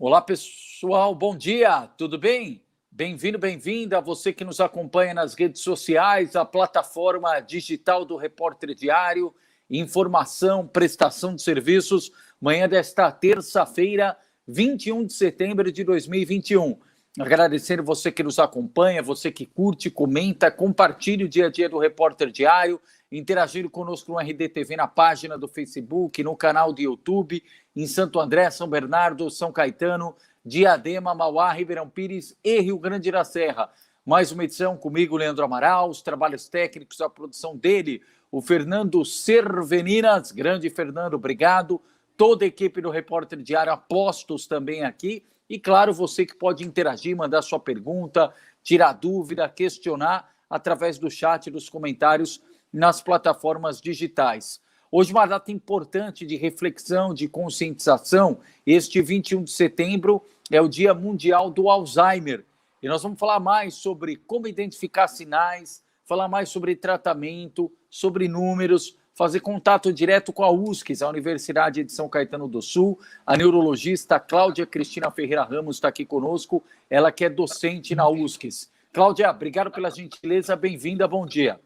Olá, pessoal, bom dia, tudo bem? Bem-vindo, bem-vinda, você que nos acompanha nas redes sociais, a plataforma digital do Repórter Diário, informação, prestação de serviços, manhã desta terça-feira, 21 de setembro de 2021. Agradecendo você que nos acompanha, você que curte, comenta, compartilha o dia a dia do Repórter Diário, interagindo conosco no RDTV na página do Facebook, no canal do YouTube, em Santo André, São Bernardo, São Caetano, Diadema, Mauá, Ribeirão Pires e Rio Grande da Serra. Mais uma edição comigo, Leandro Amaral, os trabalhos técnicos, a produção dele, o Fernando Cerveninas. Grande Fernando, obrigado. Toda a equipe do Repórter Diário, apostos também aqui. E claro, você que pode interagir, mandar sua pergunta, tirar dúvida, questionar através do chat, dos comentários nas plataformas digitais. Hoje uma data importante de reflexão, de conscientização. Este 21 de setembro é o Dia Mundial do Alzheimer. E nós vamos falar mais sobre como identificar sinais, falar mais sobre tratamento, sobre números, fazer contato direto com a USCS, a Universidade de São Caetano do Sul. A neurologista Cláudia Cristina Ferreira Ramos está aqui conosco, ela que é docente na USCS. Cláudia, obrigado pela gentileza, bem-vinda, bom dia.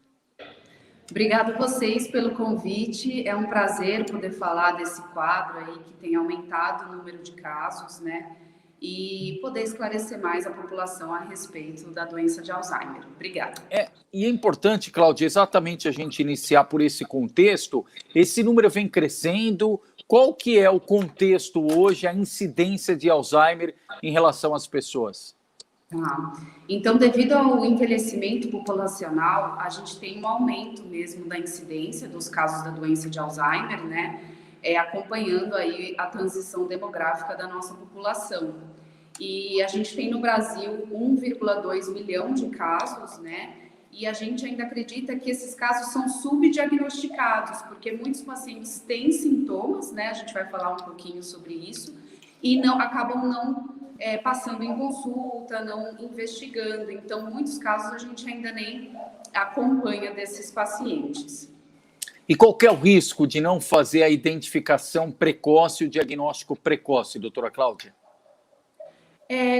Obrigada a vocês pelo convite, é um prazer poder falar desse quadro aí que tem aumentado o número de casos, né? E poder esclarecer mais a população a respeito da doença de Alzheimer. Obrigada. E é importante, Cláudia, exatamente a gente iniciar por esse contexto. Esse número vem crescendo. Qual que é o contexto hoje, a incidência de Alzheimer em relação às pessoas? Então, devido ao envelhecimento populacional, a gente tem um aumento mesmo da incidência dos casos da doença de Alzheimer, né? Acompanhando aí a transição demográfica da nossa população. E a gente tem no Brasil 1,2 milhão de casos, né? E a gente ainda acredita que esses casos são subdiagnosticados, porque muitos pacientes têm sintomas, né? A gente vai falar um pouquinho sobre isso, e acabam não passando em consulta, não investigando. Então, muitos casos a gente ainda nem acompanha desses pacientes. E qual que é o risco de não fazer a identificação precoce, o diagnóstico precoce, doutora Cláudia?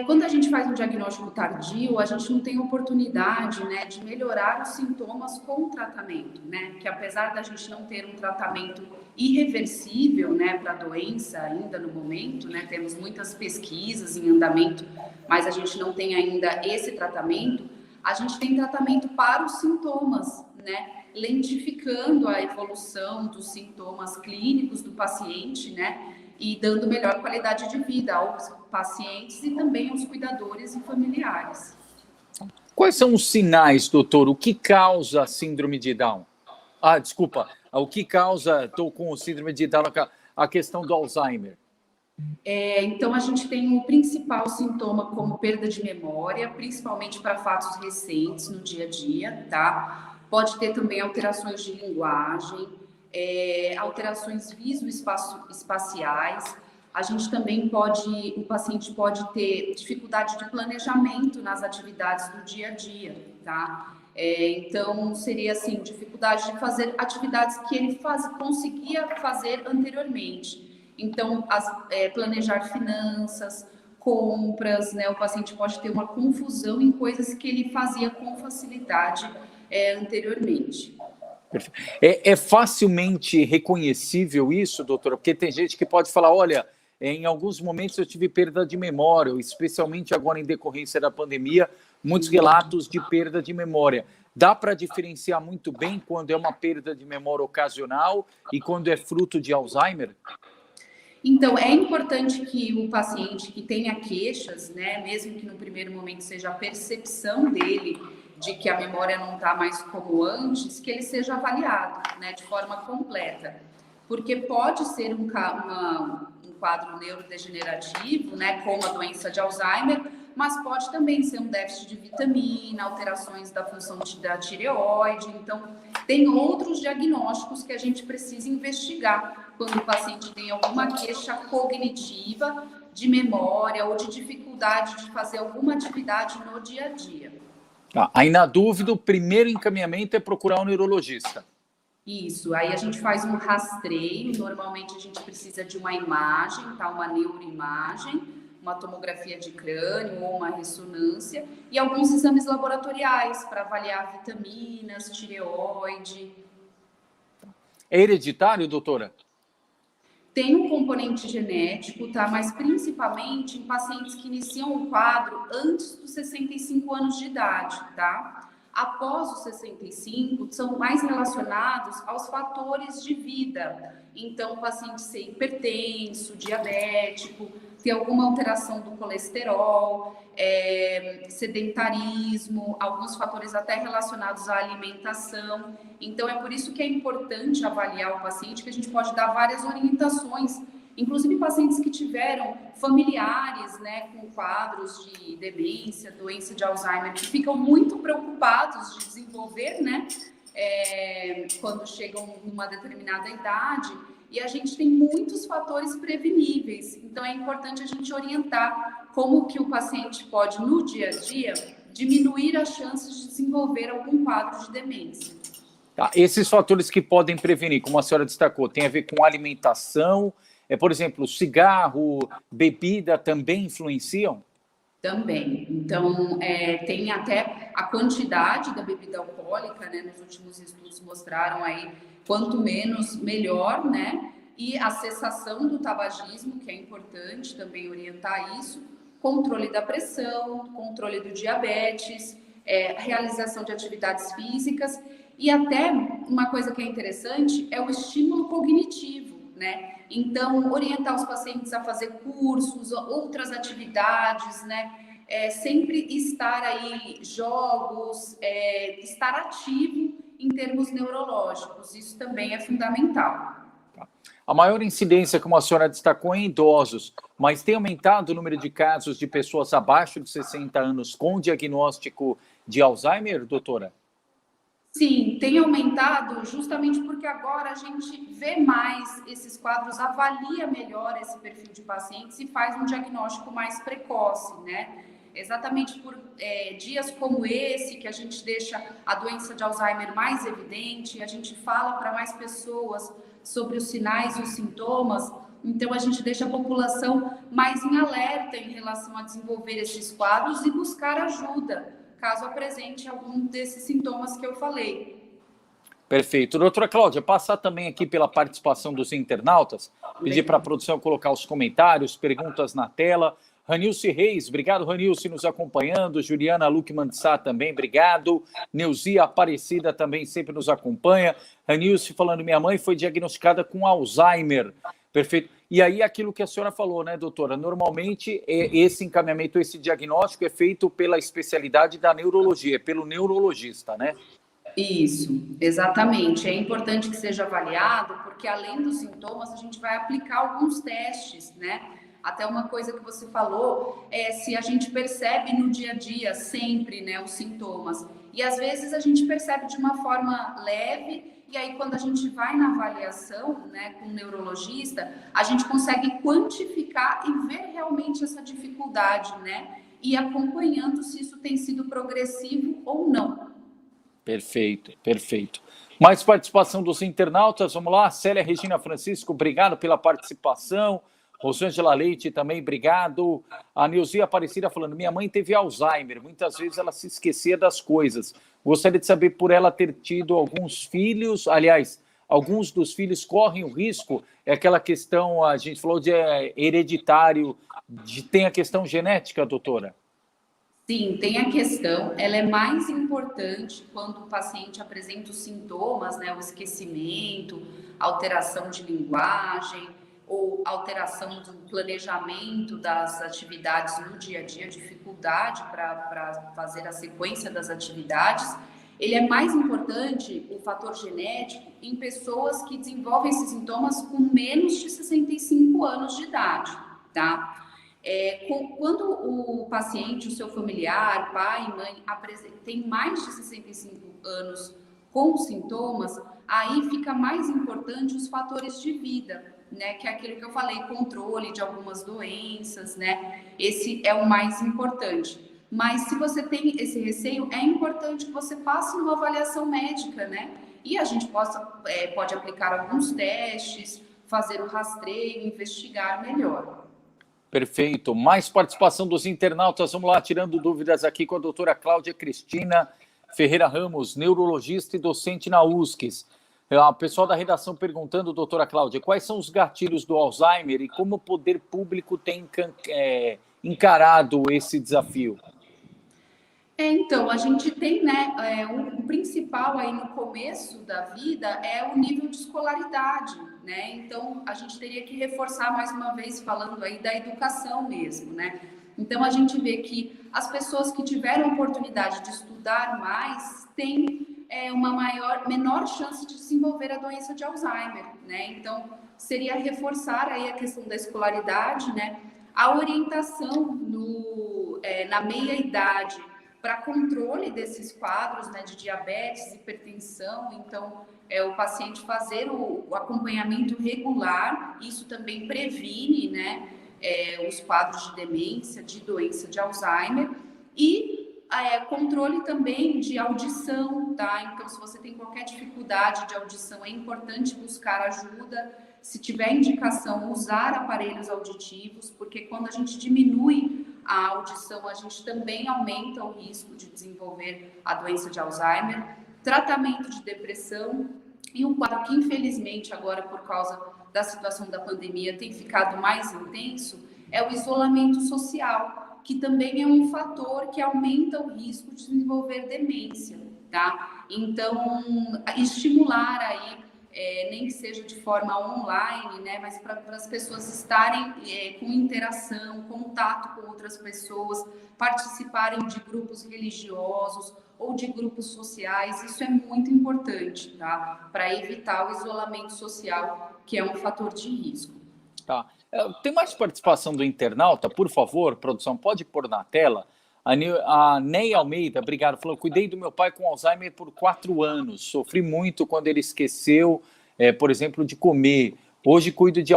Quando a gente faz um diagnóstico tardio, a gente não tem oportunidade, né, de melhorar os sintomas com o tratamento, né? Que apesar da gente não ter um tratamento irreversível, né, para a doença ainda no momento, né? Temos muitas pesquisas em andamento, mas a gente não tem ainda esse tratamento. A gente tem tratamento para os sintomas, né? Lentificando a evolução dos sintomas clínicos do paciente, né? E dando melhor qualidade de vida aos pacientes e também aos cuidadores e familiares. Quais são os sinais, doutor? O que causa a síndrome de Down? Desculpa, o que causa, estou com o síndrome de Down, a questão do Alzheimer? Então, a gente tem o principal sintoma como perda de memória, principalmente para fatos recentes no dia a dia, tá? Pode ter também alterações de linguagem, alterações visoespaciais. A gente também o paciente pode ter dificuldade de planejamento nas atividades do dia a dia, tá? Então, seria assim, dificuldade de fazer atividades que ele conseguia fazer anteriormente. Então, planejar finanças, compras, né? O paciente pode ter uma confusão em coisas que ele fazia com facilidade anteriormente. É facilmente reconhecível isso, doutora? Porque tem gente que pode falar, olha, em alguns momentos eu tive perda de memória, especialmente agora em decorrência da pandemia, muitos relatos de perda de memória. Dá para diferenciar muito bem quando é uma perda de memória ocasional e quando é fruto de Alzheimer? Então, é importante que o paciente que tenha queixas, né, mesmo que no primeiro momento seja a percepção dele de que a memória não está mais como antes, que ele seja avaliado, né, de forma completa. Porque pode ser um quadro neurodegenerativo, né, como a doença de Alzheimer, mas pode também ser um déficit de vitamina, alterações da função da tireoide. Então, tem outros diagnósticos que a gente precisa investigar quando o paciente tem alguma queixa cognitiva, de memória ou de dificuldade de fazer alguma atividade no dia a dia. Aí, na dúvida, o primeiro encaminhamento é procurar um neurologista. Isso, aí a gente faz um rastreio, normalmente a gente precisa de uma imagem, tá? Uma neuroimagem, uma tomografia de crânio ou uma ressonância, e alguns exames laboratoriais para avaliar vitaminas, tireoide. É hereditário, doutora? Tem um componente genético, tá? Mas principalmente em pacientes que iniciam o quadro antes dos 65 anos de idade, tá? Após os 65, são mais relacionados aos fatores de vida. Então, o paciente ser hipertenso, diabético, ter alguma alteração do colesterol, sedentarismo, alguns fatores até relacionados à alimentação. Então, é por isso que é importante avaliar o paciente, que a gente pode dar várias orientações, inclusive pacientes que tiveram familiares, né, com quadros de demência, doença de Alzheimer, que ficam muito preocupados de desenvolver, né, quando chegam numa determinada idade, e a gente tem muitos fatores preveníveis. Então, é importante a gente orientar como que o paciente pode, no dia a dia, diminuir as chances de desenvolver algum quadro de demência. Tá. Esses fatores que podem prevenir, como a senhora destacou, tem a ver com alimentação, por exemplo, cigarro, bebida também influenciam? Também. Então, tem até a quantidade da bebida alcoólica, né? Nos últimos estudos mostraram aí, quanto menos, melhor, né? E a cessação do tabagismo, que é importante também orientar isso, controle da pressão, controle do diabetes, realização de atividades físicas, e até uma coisa que é interessante é o estímulo cognitivo, né? Então, orientar os pacientes a fazer cursos, outras atividades, né? Sempre estar aí, jogos, estar ativo em termos neurológicos, isso também é fundamental. A maior incidência, como a senhora destacou, é em idosos, mas tem aumentado o número de casos de pessoas abaixo de 60 anos com diagnóstico de Alzheimer, doutora? Sim, tem aumentado justamente porque agora a gente vê mais esses quadros, avalia melhor esse perfil de pacientes e faz um diagnóstico mais precoce, né? Exatamente por dias como esse, que a gente deixa a doença de Alzheimer mais evidente, a gente fala para mais pessoas sobre os sinais e os sintomas, então a gente deixa a população mais em alerta em relação a desenvolver esses quadros e buscar ajuda, caso apresente algum desses sintomas que eu falei. Perfeito. Doutora Cláudia, passar também aqui pela participação dos internautas, pedir para a produção colocar os comentários, perguntas na tela. Ranilce Reis, obrigado, Ranilce, nos acompanhando. Juliana Luckman de Sá também, obrigado. Neuzia Aparecida também sempre nos acompanha. Ranilce falando, minha mãe foi diagnosticada com Alzheimer. Perfeito. E aí, aquilo que a senhora falou, né, doutora? Normalmente, esse encaminhamento, esse diagnóstico é feito pela especialidade da neurologia, pelo neurologista, né? Isso, exatamente. É importante que seja avaliado, porque além dos sintomas, a gente vai aplicar alguns testes, né? Até uma coisa que você falou é se a gente percebe no dia a dia sempre, né, os sintomas. E às vezes a gente percebe de uma forma leve, e aí quando a gente vai na avaliação, né, com o neurologista, a gente consegue quantificar e ver realmente essa dificuldade, né? E acompanhando se isso tem sido progressivo ou não. Perfeito, perfeito. Mais participação dos internautas, vamos lá. Célia Regina Francisco, obrigado pela participação. Rosângela Leite também, obrigado. A Neuzia Aparecida falando, minha mãe teve Alzheimer, muitas vezes ela se esquecia das coisas. Gostaria de saber por ela ter tido alguns filhos, aliás, alguns dos filhos correm o risco, é aquela questão, a gente falou de hereditário, tem a questão genética, doutora? Sim, tem a questão, ela é mais importante quando o paciente apresenta os sintomas, né, o esquecimento, alteração de linguagem, ou alteração do planejamento das atividades no dia a dia, dificuldade para fazer a sequência das atividades. Ele é mais importante, o fator genético, em pessoas que desenvolvem esses sintomas com menos de 65 anos de idade, tá? Quando o paciente, o seu familiar, pai, mãe, tem mais de 65 anos com sintomas, aí fica mais importante os fatores de vida, né? Que é aquilo que eu falei, controle de algumas doenças, né? Esse é o mais importante. Mas se você tem esse receio, é importante que você passe numa avaliação médica, né? E a gente pode aplicar alguns testes, fazer o rastreio, investigar melhor. Perfeito. Mais participação dos internautas. Vamos lá, tirando dúvidas aqui com a doutora Cláudia Cristina Ferreira Ramos, neurologista e docente na USCS. O pessoal da redação perguntando, doutora Cláudia, quais são os gatilhos do Alzheimer e como o poder público tem encarado esse desafio? Então, a gente tem, né, o principal aí no começo da vida é o nível de escolaridade, né? Então, a gente teria que reforçar mais uma vez falando aí da educação mesmo, né? Então, a gente vê que as pessoas que tiveram oportunidade de estudar mais têm uma menor chance de desenvolver a doença de Alzheimer, né? Então, seria reforçar aí a questão da escolaridade, né? A orientação na meia-idade para controle desses quadros, né, de diabetes, hipertensão. Então, o paciente fazer o acompanhamento regular, isso também previne, né, os quadros de demência, de doença de Alzheimer, e controle também de audição, tá? Então, se você tem qualquer dificuldade de audição, é importante buscar ajuda. Se tiver indicação, usar aparelhos auditivos, porque quando a gente diminui a audição, a gente também aumenta o risco de desenvolver a doença de Alzheimer. Tratamento de depressão e um quadro que, infelizmente, agora por causa da situação da pandemia tem ficado mais intenso, é o isolamento social, que também é um fator que aumenta o risco de desenvolver demência, tá? Então, estimular aí, nem que seja de forma online, né, mas para as pessoas estarem com interação, contato com outras pessoas, participarem de grupos religiosos ou de grupos sociais, isso é muito importante, tá? Para evitar o isolamento social, que é um fator de risco. Tá. Tem mais participação do internauta, por favor, produção, pode pôr na tela. A Ney Almeida, obrigado, falou, cuidei do meu pai com Alzheimer por 4 anos, sofri muito quando ele esqueceu, por exemplo, de comer. Hoje cuido de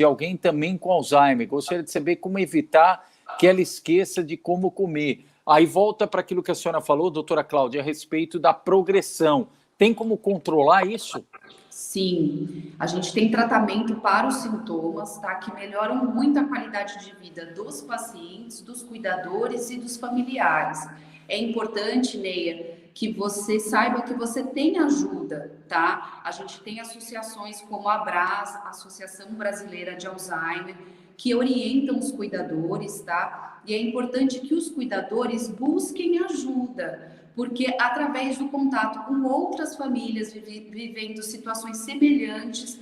alguém também com Alzheimer, gostaria de saber como evitar que ela esqueça de como comer. Aí volta para aquilo que a senhora falou, doutora Cláudia, a respeito da progressão. Tem como controlar isso? Sim, a gente tem tratamento para os sintomas, tá? Que melhoram muito a qualidade de vida dos pacientes, dos cuidadores e dos familiares. É importante, Neia, que você saiba que você tem ajuda, tá? A gente tem associações como a ABRAS, Associação Brasileira de Alzheimer, que orientam os cuidadores, tá? E é importante que os cuidadores busquem ajuda, porque através do contato com outras famílias vivendo situações semelhantes,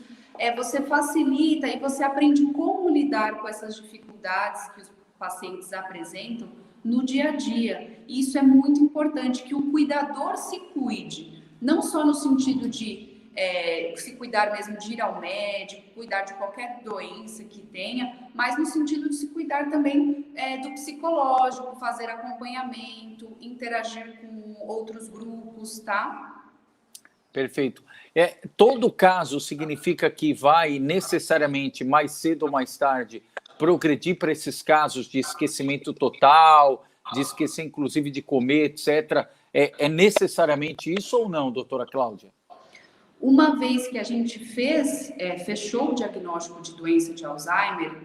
você facilita e você aprende como lidar com essas dificuldades que os pacientes apresentam no dia a dia. E isso é muito importante, que o cuidador se cuide, não só no sentido de se cuidar mesmo de ir ao médico, cuidar de qualquer doença que tenha, mas no sentido de se cuidar também do psicológico, fazer acompanhamento, interagir com outros grupos, tá? Perfeito. Todo caso significa que vai necessariamente, mais cedo ou mais tarde, progredir para esses casos de esquecimento total, de esquecer inclusive de comer, etc. É necessariamente isso ou não, doutora Cláudia? Uma vez que a gente fechou o diagnóstico de doença de Alzheimer,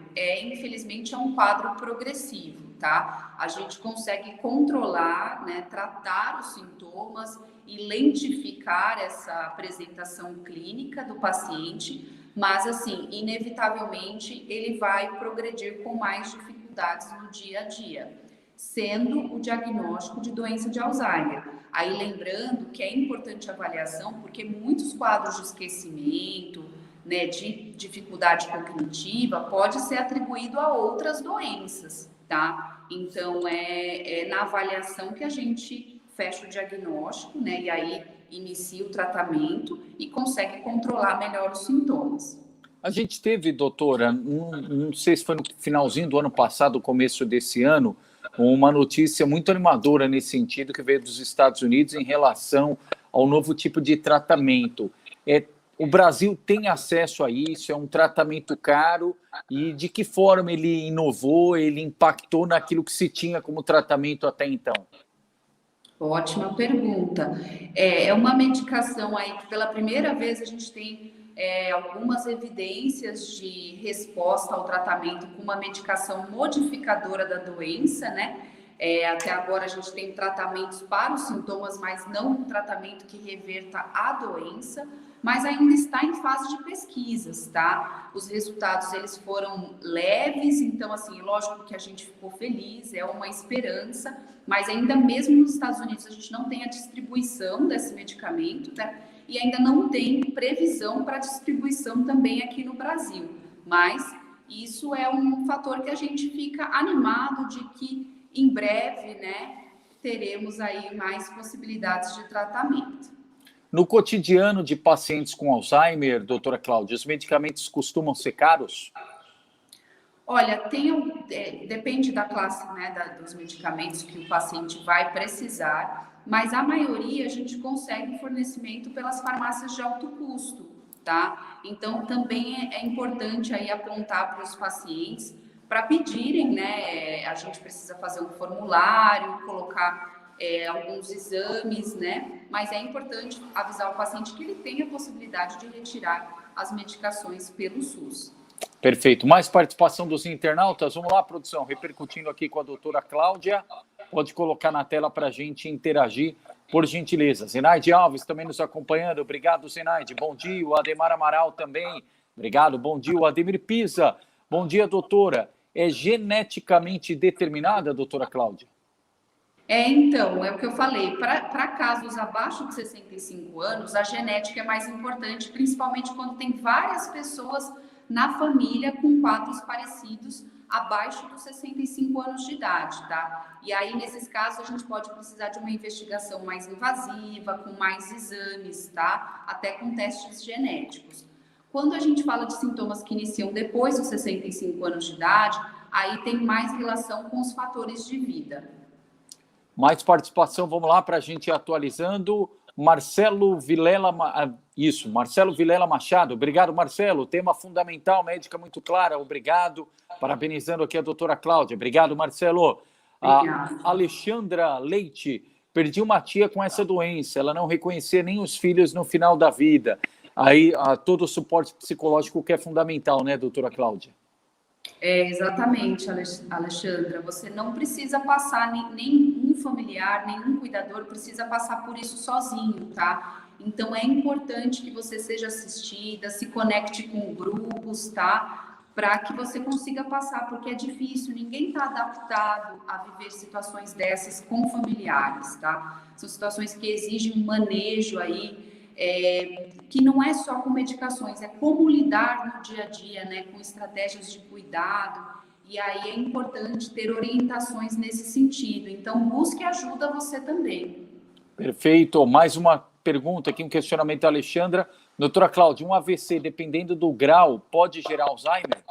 infelizmente é um quadro progressivo, tá? A gente consegue controlar, né, tratar os sintomas e lentificar essa apresentação clínica do paciente, mas, assim, inevitavelmente ele vai progredir com mais dificuldades no dia a dia, sendo o diagnóstico de doença de Alzheimer. Aí lembrando que é importante a avaliação, porque muitos quadros de esquecimento, né, de dificuldade cognitiva, pode ser atribuído a outras doenças, tá? Então, na avaliação que a gente fecha o diagnóstico, né, e aí inicia o tratamento e consegue controlar melhor os sintomas. A gente teve, doutora, não sei se foi no finalzinho do ano passado, começo desse ano, uma notícia muito animadora nesse sentido que veio dos Estados Unidos em relação ao novo tipo de tratamento. O Brasil tem acesso a isso? É um tratamento caro? E de que forma ele inovou, ele impactou naquilo que se tinha como tratamento até então? Ótima pergunta. É uma medicação aí que pela primeira vez a gente tem algumas evidências de resposta ao tratamento com uma medicação modificadora da doença, né? Até agora a gente tem tratamentos para os sintomas, mas não um tratamento que reverta a doença, mas ainda está em fase de pesquisas, tá? Os resultados, eles foram leves, então, assim, lógico que a gente ficou feliz, é uma esperança, mas ainda mesmo nos Estados Unidos a gente não tem a distribuição desse medicamento, tá? E ainda não tem previsão para distribuição também aqui no Brasil, mas isso é um fator que a gente fica animado de que em breve, né, teremos aí mais possibilidades de tratamento. No cotidiano de pacientes com Alzheimer, doutora Cláudia, os medicamentos costumam ser caros? Olha, depende da classe, né, dos medicamentos que o paciente vai precisar, mas a maioria a gente consegue fornecimento pelas farmácias de alto custo, tá? Então, também é importante aí apontar para os pacientes para pedirem, né? A gente precisa fazer um formulário, colocar alguns exames, né? Mas é importante avisar o paciente que ele tem a possibilidade de retirar as medicações pelo SUS. Perfeito. Mais participação dos internautas? Vamos lá, produção, repercutindo aqui com a doutora Cláudia. Pode colocar na tela para a gente interagir, por gentileza. Zenaide Alves também nos acompanhando. Obrigado, Zenaide. Bom dia. O Ademar Amaral também. Obrigado. Bom dia. O Ademir Pisa. Bom dia, doutora. É geneticamente determinada, doutora Cláudia? Então, é o que eu falei, para casos abaixo de 65 anos, a genética é mais importante, principalmente quando tem várias pessoas na família com quadros parecidos abaixo dos 65 anos de idade, tá? E aí, nesses casos, a gente pode precisar de uma investigação mais invasiva, com mais exames, tá? Até com testes genéticos. Quando a gente fala de sintomas que iniciam depois dos 65 anos de idade, aí tem mais relação com os fatores de vida. Mais participação, vamos lá para a gente ir atualizando. Marcelo Vilela, Marcelo Vilela Machado. Obrigado, Marcelo. Tema fundamental, médica muito clara. Obrigado. Parabenizando aqui a doutora Cláudia. Obrigado, Marcelo. A Alexandra Leite. Perdi uma tia com essa doença. Ela não reconhecia nem os filhos no final da vida. Aí, todo o suporte psicológico que é fundamental, né, doutora Cláudia? Exatamente, Alexandra. Você não precisa passar, nenhum familiar, nenhum cuidador precisa passar por isso sozinho, tá? Então, é importante que você seja assistida, se conecte com grupos, tá? Para que você consiga passar, porque é difícil, ninguém está adaptado a viver situações dessas com familiares, tá? São situações que exigem um manejo aí, que não é só com medicações, é como lidar no dia a dia, né, com estratégias de cuidado, e aí é importante ter orientações nesse sentido. Então, busque ajuda você também. Perfeito. Mais uma pergunta aqui, um questionamento da Alexandra. Doutora Cláudia, um AVC, dependendo do grau, pode gerar Alzheimer?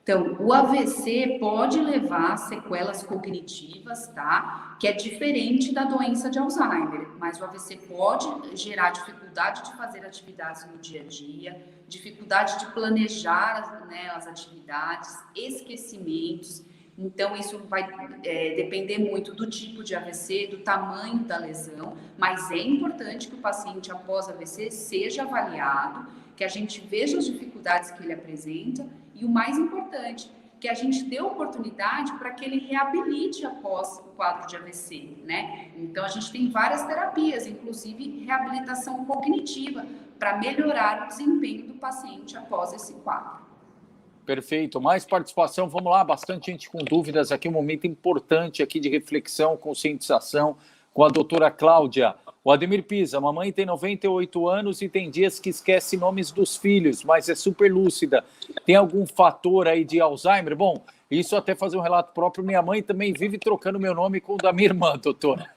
Então, o AVC pode levar a sequelas cognitivas, tá? Que é diferente da doença de Alzheimer, mas o AVC pode gerar dificuldade de fazer atividades no dia a dia, dificuldade de planejar, né, as atividades, esquecimentos. Então, isso vai depender muito do tipo de AVC, do tamanho da lesão, mas é importante que o paciente, após AVC, seja avaliado, que a gente veja as dificuldades que ele apresenta e, o mais importante, que a gente dê oportunidade para que ele reabilite após o quadro de AVC, né? Então, a gente tem várias terapias, inclusive reabilitação cognitiva, para melhorar o desempenho do paciente após esse quadro. Perfeito. Mais participação, vamos lá, bastante gente com dúvidas aqui, um momento importante aqui de reflexão, conscientização com a doutora Cláudia. O Ademir Pisa, mamãe tem 98 anos e tem dias que esquece nomes dos filhos, mas é super lúcida. Tem algum fator aí de Alzheimer? Bom, isso até fazer um relato próprio, minha mãe também vive trocando meu nome com o da minha irmã, doutora.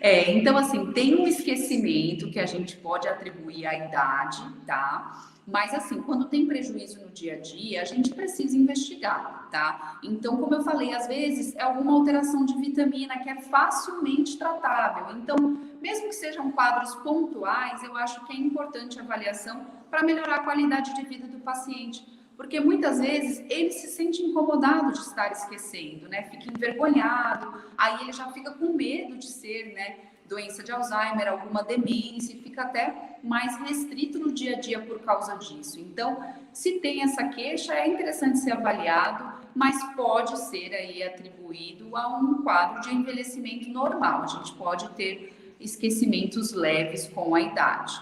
Então, assim, tem um esquecimento que a gente pode atribuir à idade, tá? Mas, assim, quando tem prejuízo no dia a dia, a gente precisa investigar, tá? Então, como eu falei, às vezes é alguma alteração de vitamina que é facilmente tratável. Então, mesmo que sejam quadros pontuais, eu acho que é importante a avaliação para melhorar a qualidade de vida do paciente. Porque muitas vezes ele se sente incomodado de estar esquecendo, né? Fica envergonhado, aí ele já fica com medo de ser, né, doença de Alzheimer, alguma demência, e fica até mais restrito no dia a dia por causa disso. Então, se tem essa queixa, é interessante ser avaliado, mas pode ser aí atribuído a um quadro de envelhecimento normal. A gente pode ter esquecimentos leves com a idade.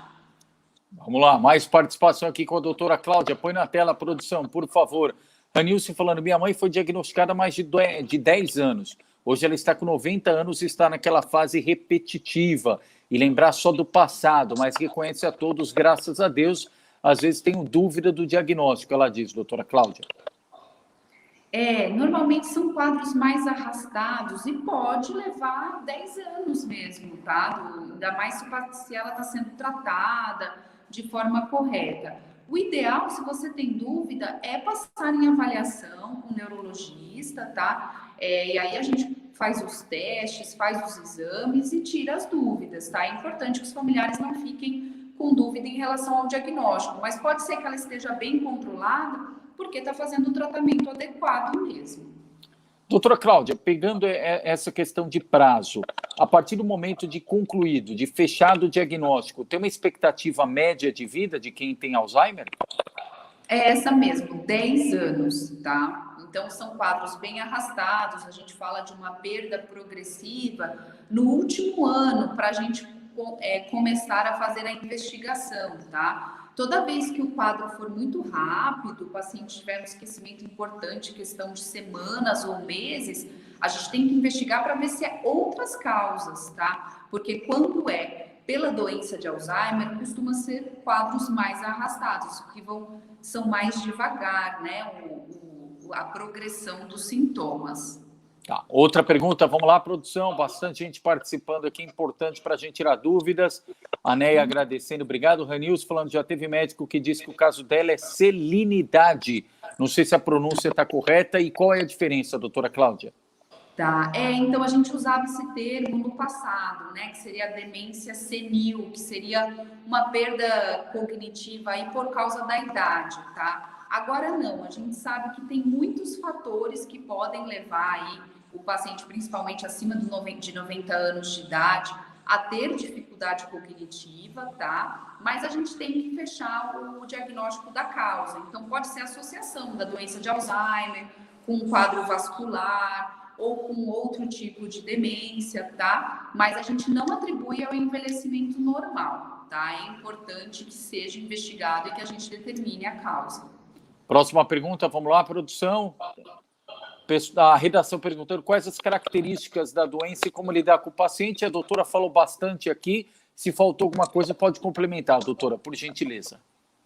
Vamos lá, mais participação aqui com a doutora Cláudia. Põe na tela, produção, por favor. Ranilson falando, minha mãe foi diagnosticada há mais de 10 anos. Hoje ela está com 90 anos e está naquela fase repetitiva e lembrar só do passado, mas reconhece a todos, graças a Deus. Às vezes tenho dúvida do diagnóstico, ela diz, doutora Cláudia. Normalmente são quadros mais arrastados e pode levar 10 anos mesmo, tá? Ainda mais se ela está sendo tratada de forma correta. O ideal, se você tem dúvida, é passar em avaliação com o neurologista, tá? E aí a gente faz os testes, faz os exames e tira as dúvidas, tá? É importante que os familiares não fiquem com dúvida em relação ao diagnóstico, mas pode ser que ela esteja bem controlada porque está fazendo o tratamento adequado mesmo. Doutora Cláudia, pegando essa questão de prazo, a partir do momento de concluído, de fechado o diagnóstico, tem uma expectativa média de vida de quem tem Alzheimer? É essa mesmo, 10 anos, tá? Então, são quadros bem arrastados, a gente fala de uma perda progressiva no último ano, para a gente começar a fazer a investigação, tá? Toda vez que o quadro for muito rápido, o paciente tiver um esquecimento importante, questão de semanas ou meses, a gente tem que investigar para ver se é outras causas, tá? Porque quando pela doença de Alzheimer, costuma ser quadros mais arrastados, que são mais devagar, né? A progressão dos sintomas. Tá. Outra pergunta, vamos lá, produção, bastante gente participando aqui, importante para a gente tirar dúvidas. A Neia agradecendo, obrigado. Ranilson falando, já teve médico que disse que o caso dela é selinidade. Não sei se a pronúncia está correta e qual é a diferença, doutora Cláudia? Tá, então a gente usava esse termo no passado, né, que seria a demência senil, que seria uma perda cognitiva aí por causa da idade, tá? Agora não, a gente sabe que tem muitos fatores que podem levar aí o paciente, principalmente acima de 90 anos de idade, a ter dificuldade cognitiva, tá? Mas a gente tem que fechar o diagnóstico da causa. Então pode ser associação da doença de Alzheimer com um quadro vascular, ou com outro tipo de demência, tá? Mas a gente não atribui ao envelhecimento normal, tá? É importante que seja investigado e que a gente determine a causa. Próxima pergunta, vamos lá, produção. A redação perguntando quais as características da doença e como lidar com o paciente. A doutora falou bastante aqui. Se faltou alguma coisa, pode complementar, doutora, por gentileza.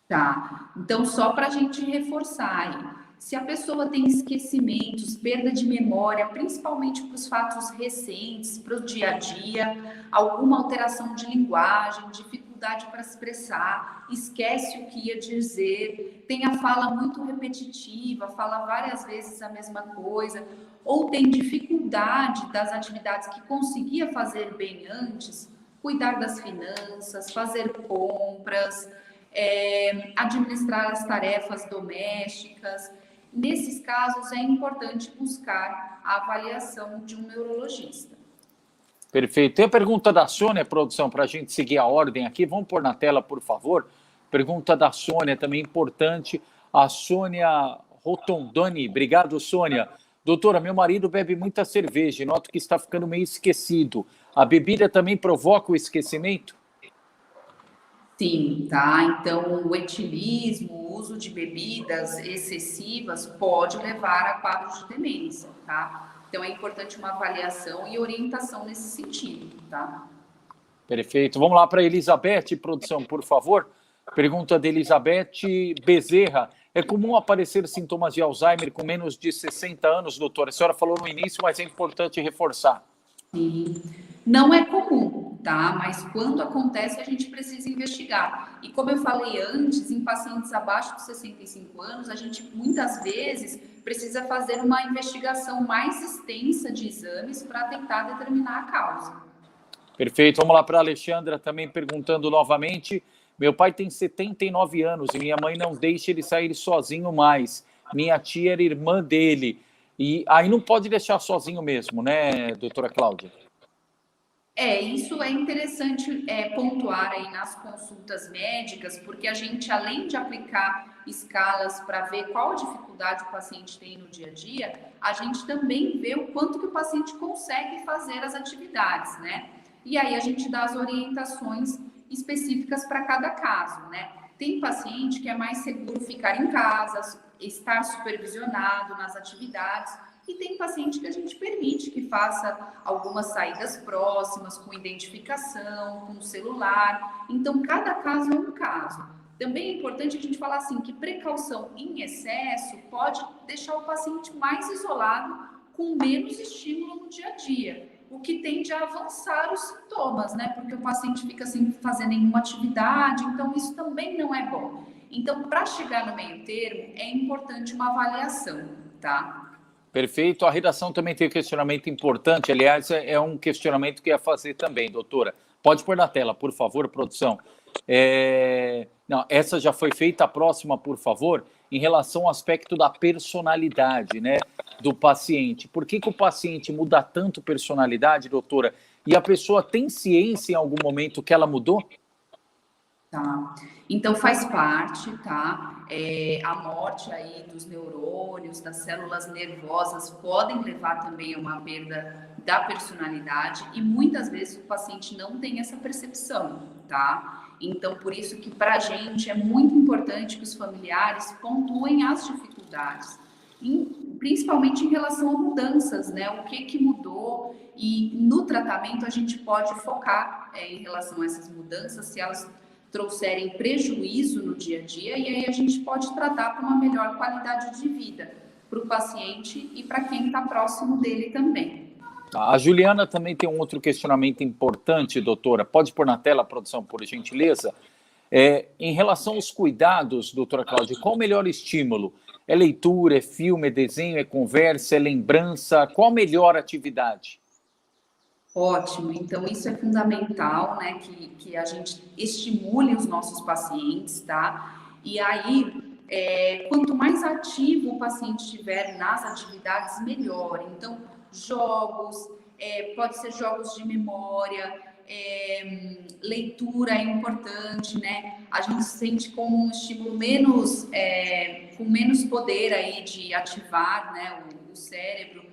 Tá, então só para a gente reforçar aí. Se a pessoa tem esquecimentos, perda de memória, principalmente para os fatos recentes, para o dia a dia, alguma alteração de linguagem, dificuldade para expressar, esquece o que ia dizer, tem a fala muito repetitiva, fala várias vezes a mesma coisa, ou tem dificuldade das atividades que conseguia fazer bem antes, cuidar das finanças, fazer compras, administrar as tarefas domésticas. Nesses casos, é importante buscar a avaliação de um neurologista. Perfeito. Tem a pergunta da Sônia, produção, para a gente seguir a ordem aqui. Vamos pôr na tela, por favor. Pergunta da Sônia, também importante. A Sônia Rotondoni. Obrigado, Sônia. Doutora, meu marido bebe muita cerveja e noto que está ficando meio esquecido. A bebida também provoca o esquecimento? Sim, tá? Então, o etilismo, o uso de bebidas excessivas pode levar a quadros de demência, tá? Então, é importante uma avaliação e orientação nesse sentido, tá? Perfeito. Vamos lá para Elizabeth, produção, por favor. Pergunta de Elizabeth Bezerra. É comum aparecer sintomas de Alzheimer com menos de 60 anos, doutora? A senhora falou no início, mas é importante reforçar. Sim. Não é comum, tá? Mas quando acontece, a gente precisa investigar. E como eu falei antes, em pacientes abaixo de 65 anos, a gente muitas vezes precisa fazer uma investigação mais extensa de exames para tentar determinar a causa. Perfeito. Vamos lá para a Alexandra também perguntando novamente. Meu pai tem 79 anos e minha mãe não deixa ele sair sozinho mais. Minha tia era irmã dele. E aí não pode deixar sozinho mesmo, né, doutora Cláudia? Isso é interessante pontuar aí nas consultas médicas, porque a gente, além de aplicar escalas para ver qual dificuldade o paciente tem no dia a dia, a gente também vê o quanto que o paciente consegue fazer as atividades, né? E aí a gente dá as orientações específicas para cada caso, né? Tem paciente que é mais seguro ficar em casa, estar supervisionado nas atividades, e tem paciente que a gente permite que faça algumas saídas próximas, com identificação, com celular. Então, cada caso é um caso. Também é importante a gente falar assim que precaução em excesso pode deixar o paciente mais isolado, com menos estímulo no dia a dia, o que tende a avançar os sintomas, né? Porque o paciente fica sem fazer nenhuma atividade, então isso também não é bom. Então, para chegar no meio termo, é importante uma avaliação, tá? Perfeito. A redação também tem um questionamento importante. Aliás, é um questionamento que ia fazer também, doutora. Pode pôr na tela, por favor, produção. Não, essa já foi feita. A próxima, por favor, em relação ao aspecto da personalidade, né, do paciente. Por que o paciente muda tanto personalidade, doutora? E a pessoa tem ciência em algum momento que ela mudou? Tá. Então faz parte, tá? A morte aí dos neurônios, das células nervosas podem levar também a uma perda da personalidade e muitas vezes o paciente não tem essa percepção, tá? Então por isso que para a gente é muito importante que os familiares pontuem as dificuldades, principalmente em relação a mudanças, né? O que mudou e no tratamento a gente pode focar em relação a essas mudanças, se elas trouxerem prejuízo no dia a dia, e aí a gente pode tratar com uma melhor qualidade de vida para o paciente e para quem está próximo dele também. A Juliana também tem um outro questionamento importante, doutora. Pode pôr na tela, produção, por gentileza? Em relação aos cuidados, doutora Cláudia, qual o melhor estímulo? É leitura, é filme, é desenho, é conversa, é lembrança? Qual a melhor atividade? Ótimo, então isso é fundamental, né, que a gente estimule os nossos pacientes, tá? E aí, quanto mais ativo o paciente estiver nas atividades, melhor. Então, jogos, pode ser jogos de memória, leitura é importante, né? A gente se sente como um estímulo menos, com menos poder aí de ativar, né, o cérebro,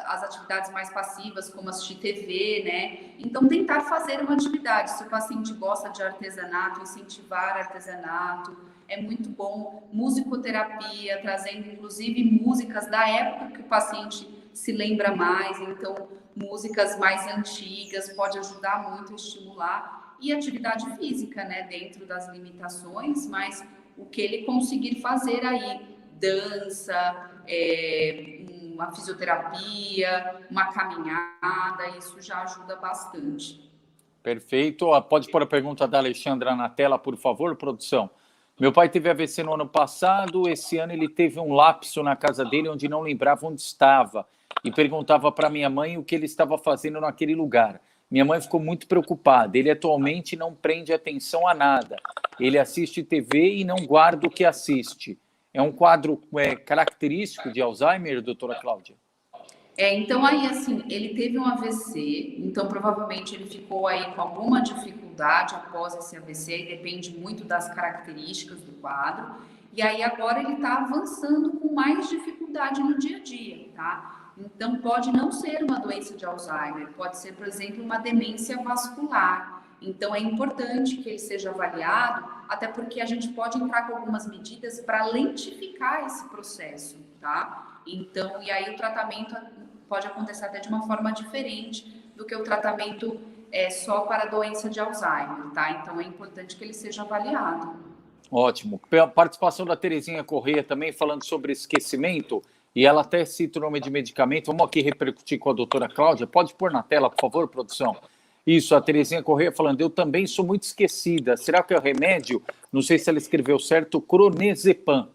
as atividades mais passivas, como assistir TV, né? Então, tentar fazer uma atividade. Se o paciente gosta de artesanato, incentivar artesanato, é muito bom. Musicoterapia, trazendo inclusive músicas da época que o paciente se lembra mais, então, músicas mais antigas, pode ajudar muito a estimular. E atividade física, né? Dentro das limitações, mas o que ele conseguir fazer aí, dança, uma fisioterapia, uma caminhada, isso já ajuda bastante. Perfeito. Pode pôr a pergunta da Alexandra na tela, por favor, produção. Meu pai teve AVC no ano passado, esse ano ele teve um lapso na casa dele onde não lembrava onde estava e perguntava para minha mãe o que ele estava fazendo naquele lugar. Minha mãe ficou muito preocupada. Ele atualmente não prende atenção a nada. Ele assiste TV e não guarda o que assiste. É um quadro característico de Alzheimer, doutora Cláudia? Então aí assim, ele teve um AVC, então provavelmente ele ficou aí com alguma dificuldade após esse AVC, e depende muito das características do quadro, e aí agora ele está avançando com mais dificuldade no dia a dia, tá? Então pode não ser uma doença de Alzheimer, pode ser, por exemplo, uma demência vascular. Então é importante que ele seja avaliado, até porque a gente pode entrar com algumas medidas para lentificar esse processo, tá? Então, e aí o tratamento pode acontecer até de uma forma diferente do que o tratamento só para a doença de Alzheimer, tá? Então é importante que ele seja avaliado. Ótimo. A participação da Terezinha Corrêa também falando sobre esquecimento, e ela até cita o nome de medicamento. Vamos aqui repercutir com a doutora Cláudia. Pode pôr na tela, por favor, produção? Isso, a Terezinha Corrêa falando, eu também sou muito esquecida. Será que é o remédio? Não sei se ela escreveu certo, clonazepam.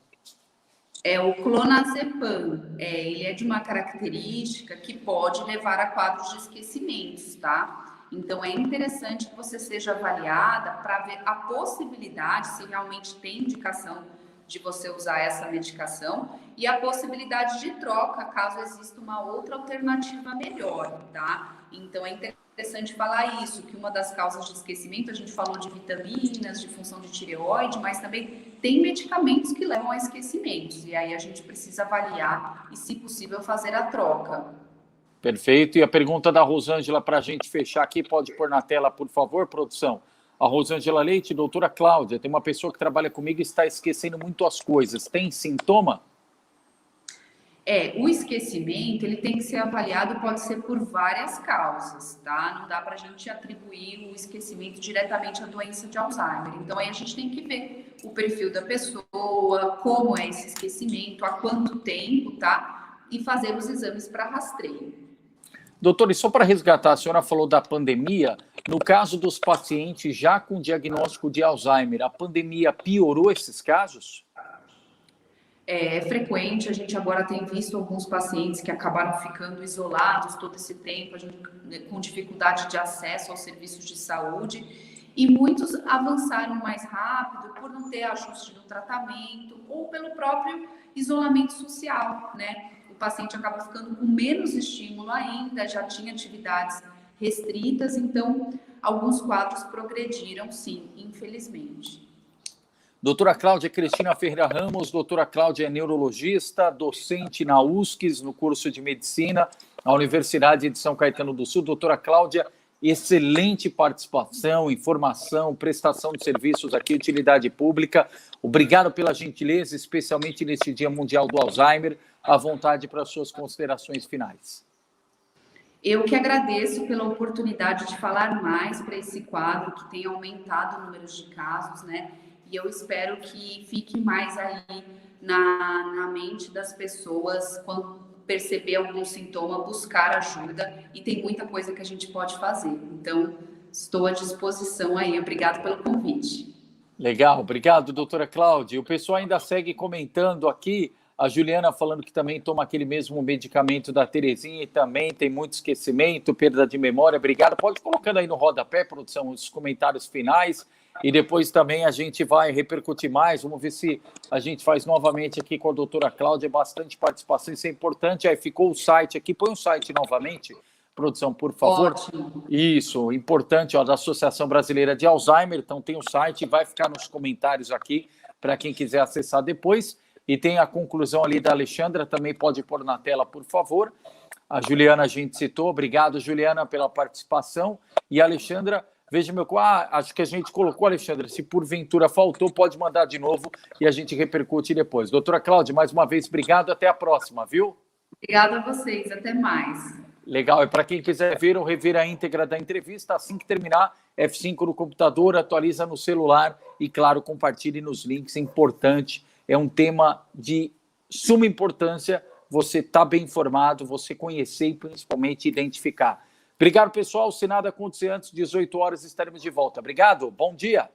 É o clonazepam. Ele é de uma característica que pode levar a quadros de esquecimentos, tá? Então é interessante que você seja avaliada para ver a possibilidade, se realmente tem indicação de você usar essa medicação e a possibilidade de troca, caso exista uma outra alternativa melhor, tá? Então, é interessante falar isso, que uma das causas de esquecimento, a gente falou de vitaminas, de função de tireoide, mas também tem medicamentos que levam a esquecimentos, e aí a gente precisa avaliar e, se possível, fazer a troca. Perfeito. E a pergunta da Rosângela para a gente fechar aqui, pode pôr na tela, por favor, produção? A Rosângela Leite, doutora Cláudia, tem uma pessoa que trabalha comigo e está esquecendo muito as coisas. Tem sintoma? O esquecimento, ele tem que ser avaliado, pode ser por várias causas, tá? Não dá para a gente atribuir o esquecimento diretamente à doença de Alzheimer. Então, aí a gente tem que ver o perfil da pessoa, como é esse esquecimento, há quanto tempo, tá? E fazer os exames para rastreio. Doutor, e só para resgatar, a senhora falou da pandemia. No caso dos pacientes já com diagnóstico de Alzheimer, a pandemia piorou esses casos? É frequente, a gente agora tem visto alguns pacientes que acabaram ficando isolados todo esse tempo, a gente, com dificuldade de acesso aos serviços de saúde, e muitos avançaram mais rápido por não ter ajuste no tratamento ou pelo próprio isolamento social, né? O paciente acaba ficando com menos estímulo ainda, já tinha atividades restritas, então alguns quadros progrediram, sim, infelizmente. Doutora Cláudia Cristina Ferreira Ramos, doutora Cláudia é neurologista, docente na USCS, no curso de medicina, na Universidade de São Caetano do Sul. Doutora Cláudia, excelente participação, informação, prestação de serviços aqui, utilidade pública. Obrigado pela gentileza, especialmente nesse Dia Mundial do Alzheimer. À vontade para as suas considerações finais. Eu que agradeço pela oportunidade de falar mais para esse quadro que tem aumentado o número de casos, né? E eu espero que fique mais aí na mente das pessoas quando perceber algum sintoma, buscar ajuda, e tem muita coisa que a gente pode fazer. Então, estou à disposição aí. Obrigado pelo convite. Legal, obrigado, doutora Cláudia. O pessoal ainda segue comentando aqui, a Juliana falando que também toma aquele mesmo medicamento da Terezinha e também tem muito esquecimento, perda de memória. Obrigado. Pode colocando aí no rodapé, produção, os comentários finais. E depois também a gente vai repercutir mais. Vamos ver se a gente faz novamente aqui com a doutora Cláudia. Bastante participação, isso é importante. Aí ficou o site aqui. Põe o site novamente, produção, por favor. Ótimo. Isso, importante, ó, da Associação Brasileira de Alzheimer. Então tem o site, vai ficar nos comentários aqui para quem quiser acessar depois. E tem a conclusão ali da Alexandra, também pode pôr na tela, por favor. A Juliana a gente citou. Obrigado, Juliana, pela participação. E a Alexandra, veja meu... acho que a gente colocou, Alexandra, se porventura faltou, pode mandar de novo e a gente repercute depois. Doutora Cláudia, mais uma vez, obrigado, até a próxima, viu? Obrigada a vocês, até mais. Legal, e para quem quiser ver ou rever a íntegra da entrevista, assim que terminar, F5 no computador, atualiza no celular e, claro, compartilhe nos links, é importante, é um tema de suma importância, você está bem informado, você conhecer e principalmente identificar. Obrigado, pessoal, se nada acontecer antes de 18 horas, estaremos de volta. Obrigado, bom dia.